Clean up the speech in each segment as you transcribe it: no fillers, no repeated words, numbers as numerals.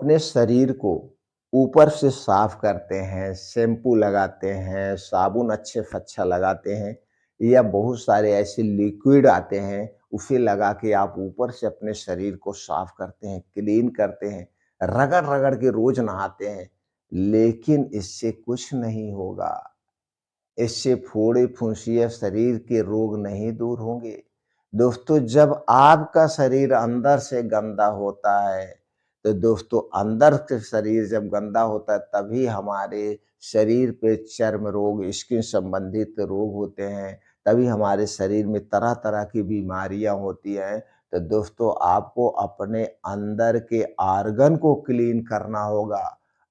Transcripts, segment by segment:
अपने शरीर को ऊपर से साफ करते हैं, शैम्पू लगाते हैं, साबुन अच्छे से अच्छा लगाते हैं या बहुत सारे ऐसे लिक्विड आते हैं, उसे लगा के आप ऊपर से अपने शरीर को साफ करते हैं, क्लीन करते हैं, रगड़-रगड़ के रोज़ नहाते हैं, लेकिन इससे कुछ नहीं होगा। इससे फोड़े-फुंसियाँ शरीर के रोग नहीं दूर होंगे। दोस्तों जब आपका शरीर अंदर से गंदा होता है, तो दोस्तों अंदर से शरीर जब गंदा होता है तभी हमारे शरीर पे चर्म रोग, स्किन संबंधित रोग होते हैं, तभी हमारे शरीर में तरह-तरह की बीमारियाँ होती हैं। तो दोस्तों आपको अपने अंदर के ऑर्गन को क्लीन करना होगा।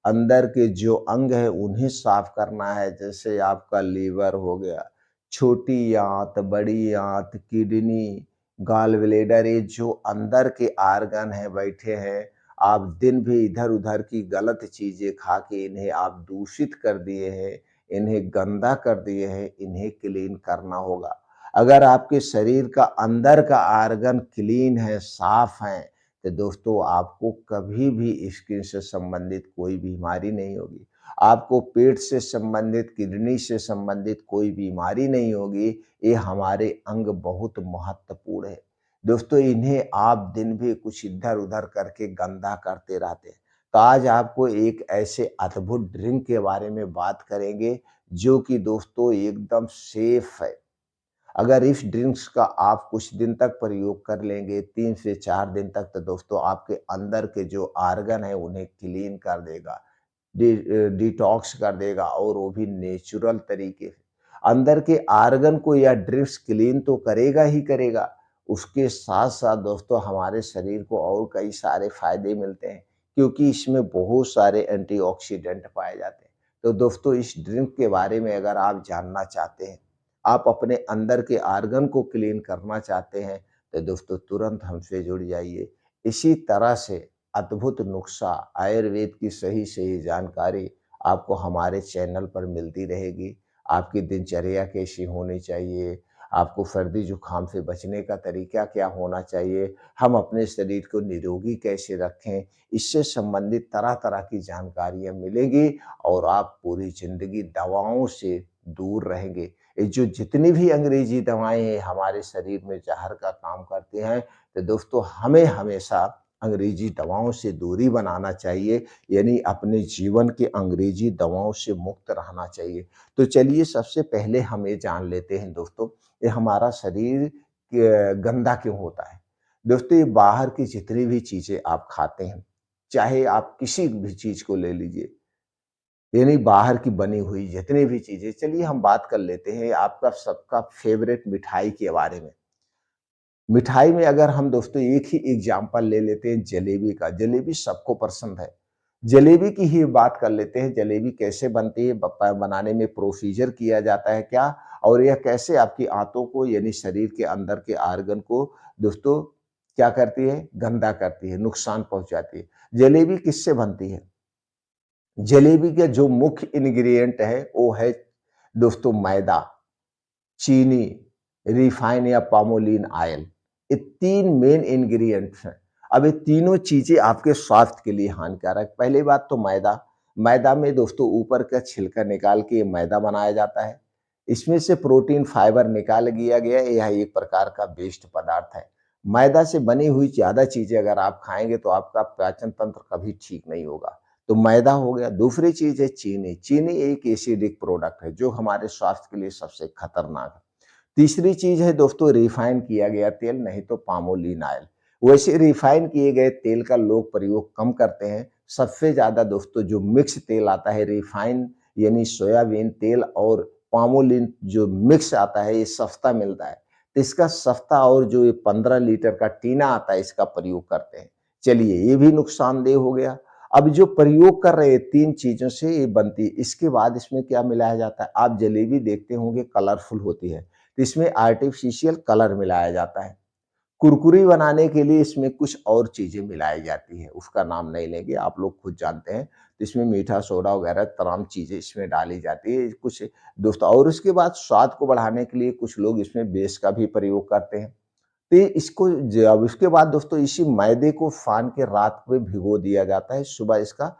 अंदर के जो अंग हैं उन्हें साफ करना है, जैसे आपका लीवर हो गया, छोटी आँत, बड़ी आँत, किडनी, गॉल ब्लैडर, ये जो अंदर के ऑर्गन हैं बैठे हैं, आप दिन भी इधर-उधर की गलत चीज़ें खा के इन्हें आप दूषित कर दिए हैं, इन्हें गंदा कर दिए हैं, इन्हें क्लीन करना होगा। अगर आपके शरीर का अंदर का ऑर्गन क्लीन है, साफ है, तो दोस्तों आपको कभी भी स्किन से संबंधित कोई बीमारी नहीं होगी। आपको पेट से संबंधित, किडनी से संबंधित कोई बीमारी नहीं होगी। ये हमारे अंग बहुत महत्वपूर्ण है। दोस्तों इन्हें आप दिन भी कुछ इधर-उधर करके गंदा करते रहते हैं। तो आज आपको एक ऐसे अद्भुत ड्रिंक के बारे में बात करेंगे जो कि दोस्तों एकदम सेफ है। अगर इस ड्रिंक्स का आप कुछ दिन तक प्रयोग कर लेंगे 3 से 4 दिन तक, तो दोस्तों आपके अंदर के जो ऑर्गन है उन्हें क्लीन कर देगा, डिटॉक्स कर देगा और वो भी नेचुरल तरीके से। अंदर के ऑर्गन को यह ड्रिंक्स क्लीन तो करेगा ही करेगा, उसके साथ-साथ दोस्तों हमारे शरीर को और कई सारे फ़ायदे मिलते हैं, क्योंकि इसमें बहुत सारे एंटीऑक्सीडेंट पाए जाते हैं। तो दोस्तों इस ड्रिंक के बारे में अगर आप जानना चाहते हैं, आप अपने अंदर के ऑर्गन को क्लीन करना चाहते हैं, तो दोस्तों तुरंत हमसे जुड़ जाइए। इसी तरह से अद्भुत नुस्खा, आयुर्वेद की सही-सही जानकारी आपको हमारे चैनल पर मिलती रहेगी। आपकी दिनचर्या कैसी होनी चाहिए, आपको सर्दी-जुकाम से बचने का तरीका क्या होना चाहिए, हम अपने शरीर को निरोगी कैसे रखें, इससे संबंधित तरह-तरह की जानकारियाँ मिलेंगी और आप पूरी ज़िंदगी दवाओं से दूर रहेंगे। ये जो जितनी भी अंग्रेजी दवाएँ हैं हमारे शरीर में ज़हर का काम करते हैं, तो दोस्तों हमें हमेशा अंग्रेजी दवाओं से दूरी बनाना चाहिए, यानी अपने जीवन के अंग्रेजी दवाओं से मुक्त रहना चाहिए। तो चलिए सबसे पहले हम ये जान लेते हैं दोस्तों, ये हमारा शरीर गंदा क्यों होता है? दोस्तों ये बाहर की जितनी भी चीज़ें आप खाते हैं, चाहे आप किसी भी चीज़ को ले लीजिए, यानी बाहर की बनी हुई जितनी भी चीज़ें, चलिए हम बात कर लेते हैं आपका सबका फ़ेवरेट मिठाई के बारे में। मिठाई में अगर हम दोस्तों एक ही एग्ज़ाम्पल ले लेते हैं जलेबी का, जलेबी सबको पसंद है। जलेबी की ही बात कर लेते हैं, जलेबी कैसे बनती है, बनाने में प्रोसीजर किया जाता है क्या? और यह कैसे आपकी आंतों को यानी शरीर के अंदर के ऑर्गन को दोस्तों क्या करती है? गंदा करती है, नुकसान पहुँचाती है। जलेबी किससे बनती है? जलेबी का जो मुख्य इंग्रीडिएंट है, वो है दोस्तों मैदा, चीनी, रिफाइन या पामोलिन ऑयल। ये 3 मेन इंग्रीडिएंट्स हैं। अब ये तीनों चीज़ें आपके स्वास्थ्य के लिए हानिकारक। पहली बात तो मैदा, मैदा में दोस्तों ऊपर का छिलका निकाल के ये मैदा बनाया जाता है। इसमें से प्रोटीन, फाइबर निकाल लिया गया है, यह एक प्रकार का वेस्ट पदार्थ है। मैदा से बनी हुई ज़्यादा चीज़ें अगर आप खाएँगे तो आपका पाचन तंत्र कभी ठीक नहीं होगा। तो मैदा हो गया, दूसरी चीज़ है चीनी। चीनी एक एसिडिक प्रोडक्ट है जो हमारे स्वास्थ्य के लिए सबसे खतरनाक है। तीसरी चीज़ है दोस्तों रिफाइन किया गया तेल, नहीं तो पामोलिन ऑयल। वैसे रिफाइन किए गए तेल का लोग प्रयोग कम करते हैं। सबसे ज़्यादा दोस्तों जो मिक्स तेल आता है रिफाइन यानी सोयाबीन तेल और पामोलिन जो मिक्स आता है ये सस्ता मिलता है। तो इसका सस्ता और जो ये 15 लीटर का टीना आता है इसका प्रयोग करते हैं। चलिए ये भी नुकसानदेह हो गया। अब जो प्रयोग कर रहे हैं 3 चीज़ों से ये बनती है, इसके बाद इसमें क्या मिलाया जाता है? आप जलेबी देखते होंगे कलरफुल होती है। तो इसमें आर्टिफिशियल कलर मिलाया जाता है। कुरकुरी बनाने के लिए इसमें कुछ और चीज़ें मिलाई जाती हैं, उसका नाम नहीं लेंगे, आप लोग खुद जानते हैं। तो इसमें मीठा सोडा वगैरह तमाम चीज़ें इसमें डाली जाती है। कुछ दोस्तों और उसके बाद स्वाद को बढ़ाने के लिए कुछ लोग इसमें बेस का भी प्रयोग करते हैं। तो ये इसको ज अब इसके बाद दोस्तों इसी मैदे को फान के रात में भिगो दिया जाता है, सुबह इसका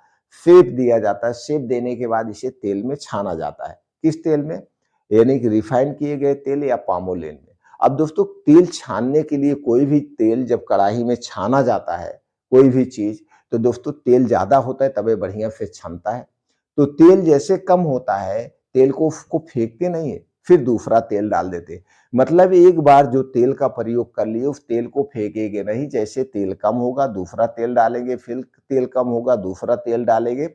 सेंक दिया जाता है। सेंक देने के बाद इसे तेल में छाना जाता है। किस तेल में? यानी कि रिफाइन किए गए तेल या पाम ऑयल में। अब दोस्तों तेल छानने के लिए कोई भी तेल जब कढ़ाई में छाना जाता है, कोई भी चीज़, तो दोस्तों तेल ज़्यादा होता है तबे बढ़िया से छनता है। तो तेल जैसे कम होता है, तेल को उसको फेंकते नहीं है, फिर दूसरा तेल डाल देते हैं। मतलब एक बार जो तेल का प्रयोग कर लिए उस तेल को फेंकेंगे नहीं, जैसे तेल कम होगा दूसरा तेल डालेंगे, फिर तेल कम होगा दूसरा तेल डालेंगे,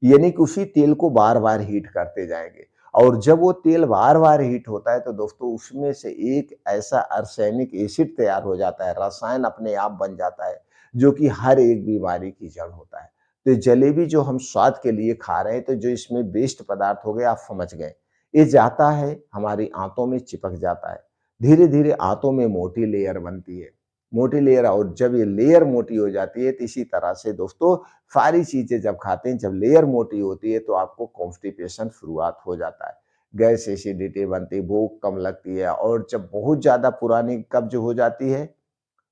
यानी कि उसी तेल को बार-बार हीट करते जाएँगे। और जब वो तेल बार-बार हीट होता है तो दोस्तों उसमें से एक ऐसा आर्सेनिक एसिड तैयार हो जाता है, रसायन अपने आप बन जाता है, जो कि हर एक बीमारी की जड़ होता है। तो जलेबी जो हम स्वाद के लिए खा रहे हैं, तो जो इसमें वेस्ट पदार्थ हो गए आप समझ गए। ये जाता है हमारी आंतों में चिपक जाता है। धीरे-धीरे आंतों में मोटी लेयर बनती है। मोटी लेयर, और जब ये लेयर मोटी हो जाती है तो इसी तरह से दोस्तों सारी चीज़ें जब खाते हैं, जब लेयर मोटी होती है तो आपको कॉन्स्टिपेशन शुरुआत हो जाता है। गैस एसिडिटी बनती है, भूख कम लगती है, और जब बहुत ज़्यादा पुरानी कब्ज़ हो जाती है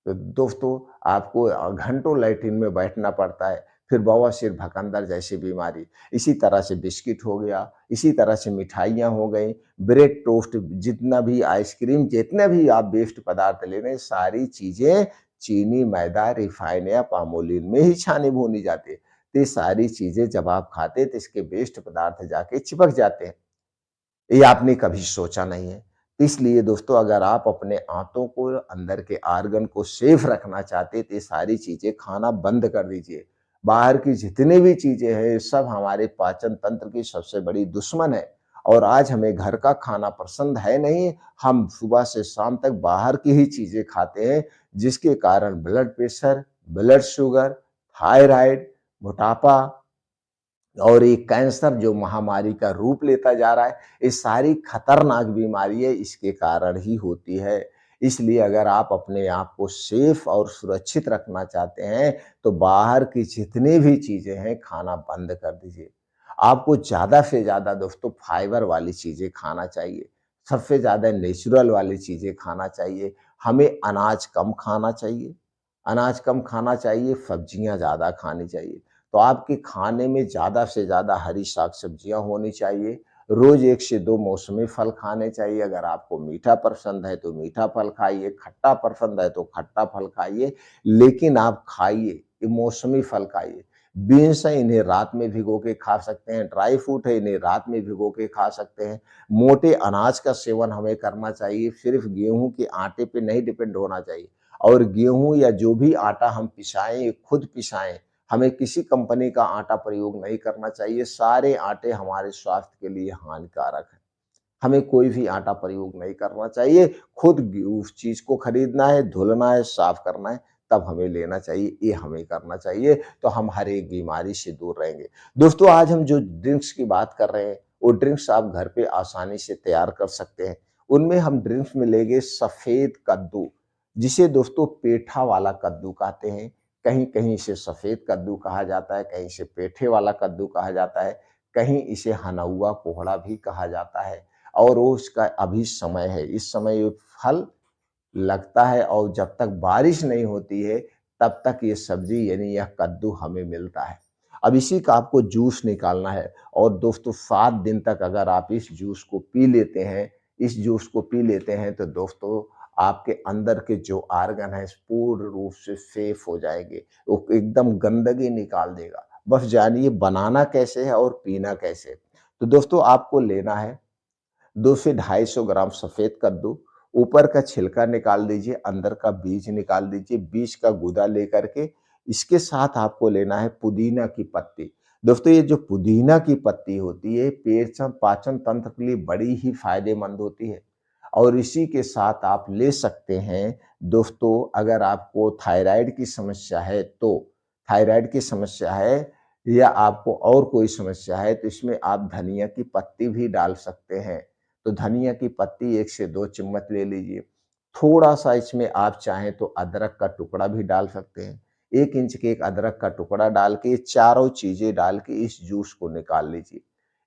तो दोस्तों आपको घंटों लैट्रिन में बैठना पड़ता है, फिर बवासीर, भकंदर जैसी बीमारी। इसी तरह से बिस्किट हो गया, इसी तरह से मिठाइयाँ हो गई, ब्रेड, टोस्ट, जितना भी आइसक्रीम, जितने भी आप वेस्ट पदार्थ ले रहे हैं, सारी चीज़ें चीनी, मैदा, रिफाइन या पामोलिन में ही छानी-भूनी जाती है। तो ये सारी चीज़ें जब आप खाते हैं तो इसके वेस्ट पदार्थ जाके चिपक जाते हैं। ये आपने कभी सोचा नहीं है। इसलिए दोस्तों अगर आप अपने आंतों को, अंदर के आर्गन को सेफ रखना चाहते हैं तो ये सारी चीज़ें खाना बंद कर दीजिए। बाहर की जितनी भी चीज़ें हैं, ये सब हमारे पाचन तंत्र की सबसे बड़ी दुश्मन है, और आज हमें घर का खाना पसंद है नहीं, हम सुबह से शाम तक बाहर की ही चीज़ें खाते हैं, जिसके कारण blood pressure, blood sugar, thyroid, मोटापा और ये कैंसर जो महामारी का रूप लेता जा रहा है, ये सारी खतरनाक बीमारियाँ इसके कारण ही होती है। इसलिए अगर आप अपने आप को सेफ और सुरक्षित रखना चाहते हैं, तो बाहर की जितनी भी चीज़ें हैं, खाना बंद कर दीजिए। आपको ज़्यादा से ज़्यादा दोस्तों फाइबर वाली चीज़ें खाना चाहिए, सबसे ज़्यादा नेचुरल वाली चीज़ें खाना चाहिए। हमें अनाज कम खाना चाहिए, अनाज कम खाना चाहिए, सब्जियाँ ज़्यादा खानी चाहिए। तो आपके खाने में ज़्यादा से ज़्यादा हरी साग-सब्जियाँ होनी चाहिए। रोज़ 1 से 2 मौसमी फल खाने चाहिए। अगर आपको मीठा पसंद है तो मीठा फल खाइए, खट्टा पसंद है तो खट्टा फल खाइए, लेकिन आप खाइए, ये मौसमी फल खाइए। बीन्स है, इन्हें रात में भिगो के खा सकते हैं, ड्राई फ्रूट है, इन्हें रात में भिगो के खा सकते हैं। मोटे अनाज का सेवन हमें करना चाहिए, सिर्फ़ गेहूँ के आटे पे नहीं डिपेंड होना चाहिए, और गेहूँ या जो भी आटा हम पिसाएँ, खुद पिसाएँ, हमें किसी कंपनी का आटा प्रयोग नहीं करना चाहिए, सारे आटे हमारे स्वास्थ्य के लिए हानिकारक हैं। हमें कोई भी आटा प्रयोग नहीं करना चाहिए, खुद उस चीज़ को खरीदना है, धुलना है, साफ करना है, तब हमें लेना चाहिए, ये हमें करना चाहिए, तो हम हर एक बीमारी से दूर रहेंगे। दोस्तों आज हम जो ड्रिंक्स की बात कर रहे हैं, वो ड्रिंक्स आप घर पे आसानी से तैयार कर सकते हैं। उनमें हम ड्रिंक्स में लेंगे सफ़ेद कद्दू, जिसे दोस्तों पेठा वाला कद्दू कहते हैं। कहीं-कहीं इसे सफ़ेद कद्दू कहा जाता है, कहीं इसे पेठे वाला कद्दू कहा जाता है, कहीं इसे हनौआ कोहड़ा भी कहा जाता है। और वो उसका अभी समय है, इस समय ये फल लगता है, और जब तक बारिश नहीं होती है, तब तक ये सब्ज़ी यानी यह कद्दू हमें मिलता है। अब इसी का आपको जूस निकालना है, और दोस्तों 7 दिन तक अगर आप इस जूस को पी लेते हैं, इस जूस को पी लेते हैं, तो दोस्तों आपके अंदर के जो आर्गन हैं, पूर्ण रूप से सेफ हो जाएँगे। वो एकदम गंदगी निकाल देगा। बस जानिए बनाना कैसे है और पीना कैसे है। तो दोस्तों आपको लेना है 2 से 250 ग्राम सफ़ेद कद्दू, ऊपर का छिलका निकाल दीजिए, अंदर का बीज निकाल दीजिए, बीज का गूदा लेकर के इसके साथ आपको लेना है पुदीना की पत्ती। दोस्तों ये जो पुदीना की पत्ती होती है, पेचन पाचन तंत्र के लिए बड़ी ही फ़ायदेमंद होती है, और इसी के साथ आप ले सकते हैं दोस्तों, अगर आपको थायरॉइड की समस्या है तो, थायरॉइड की समस्या है या आपको और कोई समस्या है, तो इसमें आप धनिया की पत्ती भी डाल सकते हैं। तो धनिया की पत्ती 1 से 2 चम्मच ले लीजिए। थोड़ा-सा इसमें आप चाहें तो अदरक का टुकड़ा भी डाल सकते हैं। 1 इंच के एक अदरक का टुकड़ा डाल के, ये चारों चीज़ें डाल के इस जूस को निकाल लीजिए।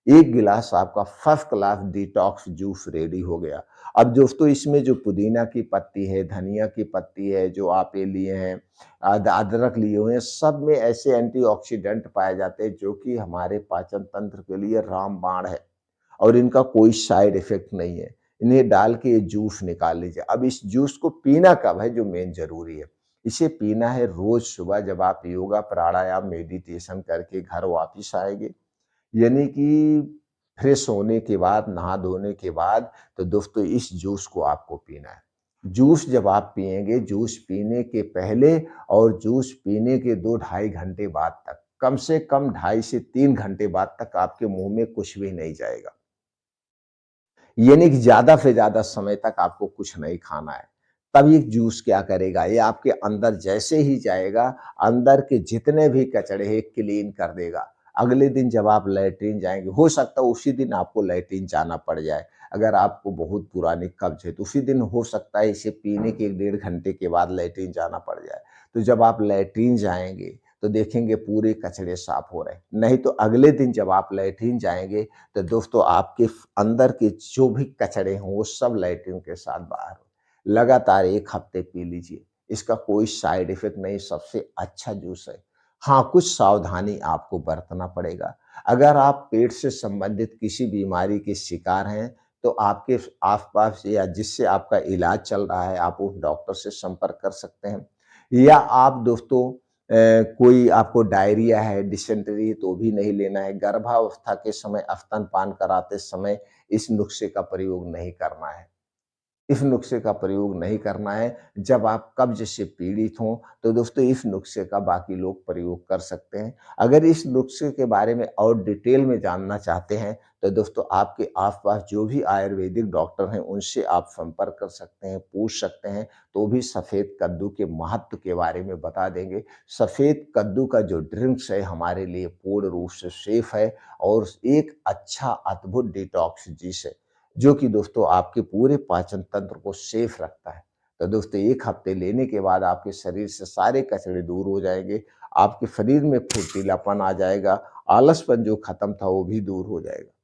1 गिलास आपका first class detox juice ready हो गया। अब दोस्तों इसमें जो पुदीना की पत्ती है, धनिया की पत्ती है, जो आप ये लिए हैं, अदरक लिए हुए हैं, सब में ऐसे एंटीऑक्सीडेंट पाए जाते हैं जो कि हमारे पाचन तंत्र के लिए रामबाण है और इनका कोई साइड इफ़ेक्ट नहीं है। इन्हें डाल के ये जूस निकाल लीजिए। अब इस जूस को पीना कब है जो मेन ज़रूरी है। इसे पीना है रोज़ सुबह जब आप योगा, प्राणायाम, मेडिटेशन करके घर वापिस आएँगे। यानी कि फ्रेश होने के बाद, नहा-धोने के बाद, तो दोस्तों इस जूस को आपको पीना है। जूस जब आप पिएँगे, जूस पीने के पहले और जूस पीने के 2 ढाई घंटे बाद तक, कम से कम ढाई से 3 घंटे बाद तक आपके मुँह में कुछ भी नहीं जाएगा। ये नहीं कि ज़्यादा से ज़्यादा समय तक आपको कुछ नहीं खाना है। तब ये जूस क्या करेगा, ये आपके अंदर जैसे ही जाएगा, अंदर के जितने भी कचड़े हैं क्लीन कर देगा। अगले दिन जब आप लैट्रिन जाएँगे, हो सकता है उसी दिन आपको लैट्रिन जाना पड़ जाए। अगर आपको बहुत पुरानी कब्ज़ है, तो उसी दिन हो सकता है इसे पीने के 1 डेढ़ घंटे के बाद लैट्रिन जाना पड़ जाए। तो जब आप लैट्रिन जाएँगे, तो देखेंगे पूरे कचड़े साफ हो रहे हैं। नहीं तो अगले दिन जब आप लैट्रिन जाएँगे, तो दोस्तों आपके अंदर के जो भी कचड़े हों वो सब लैट्रिन के साथ बाहर हो। लगातार 1 हफ्ते पी लीजिए। इसका कोई साइड इफ़ेक्ट नहीं, सबसे अच्छा जूस है। हाँ, कुछ सावधानी आपको बरतना पड़ेगा। अगर आप पेट से संबंधित किसी बीमारी के शिकार हैं, तो आपके आस-पास या जिससे आपका इलाज चल रहा है, आप उस डॉक्टर से संपर्क कर सकते हैं। या आप दोस्तों कोई आपको डायरिया है, डिसेंट्री है तो भी नहीं लेना है। गर्भावस्था के समय स्तनपान कराते समय इस नुस्खे का प्रयोग नहीं करना है। इस नुस्खे का प्रयोग नहीं करना है। जब आप कब्ज़ से पीड़ित हों, तो दोस्तों इस नुस्खे का बाकी लोग प्रयोग कर सकते हैं। अगर इस नुस्खे के बारे में और डिटेल में जानना चाहते हैं, तो दोस्तों आपके आस-पास जो भी आयुर्वेदिक डॉक्टर हैं, उनसे आप संपर्क कर सकते हैं, पूछ सकते हैं, तो भी सफ़ेद कद्दू के महत्व के बारे में बता देंगे। सफ़ेद कद्दू का जो ड्रिंक्स है, हमारे लिए पूर्ण रूप से सेफ़ है और एक अच्छा अद्भुत डिटॉक्स डिश है। जो कि दोस्तों आपके पूरे पाचन तंत्र को सेफ रखता है। तो दोस्तों 1 हफ्ते लेने के बाद आपके शरीर से सारे कचरे दूर हो जाएँगे, आपके शरीर में फुर्तीलापन आ जाएगा, आलसपन जो खत्म था वो भी दूर हो जाएगा।